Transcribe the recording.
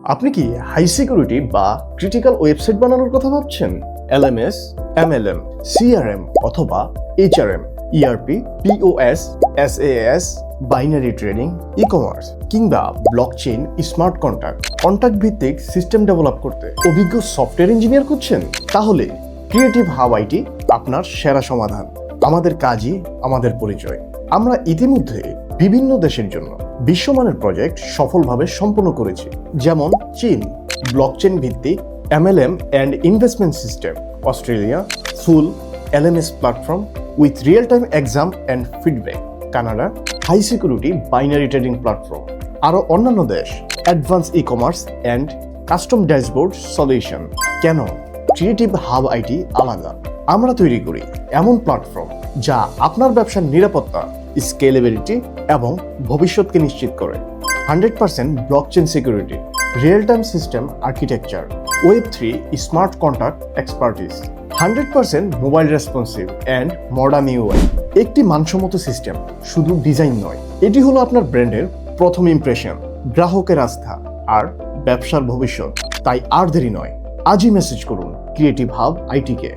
আপনি কি high security বা ক্রিটিক্যাল ওয়েবসাইট বানানোর কথা ভাবছেন? এলএমএস, এমএলএম, সিআরএম অথবা HRM, ERP, POS, SAS, binary trading, e commerce কিংবা ব্লকচেইন স্মার্ট কন্ট্রাক্ট ভিত্তিক সিস্টেম ডেভেলপ করতে অভিজ্ঞ সফটওয়্যার ইঞ্জিনিয়ার খুঁজছেন? তাহলে ক্রিয়েটিভ হাব আইটি আপনার সেরা সমাধান। আমাদের কাজই আমাদের পরিচয়। আমরা ইতিমধ্যে বিভিন্ন দেশের জন্য বিশ্বমানের প্রজেক্ট সফলভাবে সম্পন্ন করেছি, যেমন চীন ব্লকচেন ভিত্তিক MLM and investment system, Australia full LMS platform with real time exam and feedback, Canada high security binary trading platform, আরও অন্যান্য দেশ advance e commerce and custom dashboard solution. কেন ক্রিয়েটিভ হাব আইটি আলাদা? আমরা তৈরি করি এমন প্ল্যাটফর্ম যা আপনার ব্যবসার নিরাপত্তা, স্কেলেবিলিটি এবং ভবিষ্যৎকে নিশ্চিত করে। 100% blockchain security, real time system architecture, ওয়েব3 smart contract expertise, 100% mobile responsive and modern UI. একটি মানসম্মত সিস্টেম শুধু ডিজাইন নয়, এটি হলো আপনার ব্র্যান্ডের প্রথম ইমপ্রেশন, গ্রাহকের আস্থা আর ব্যবসার ভবিষ্যৎ। তাই আর দেরি নয়, আজই মেসেজ করুন ক্রিয়েটিভ হাব আইটিকে।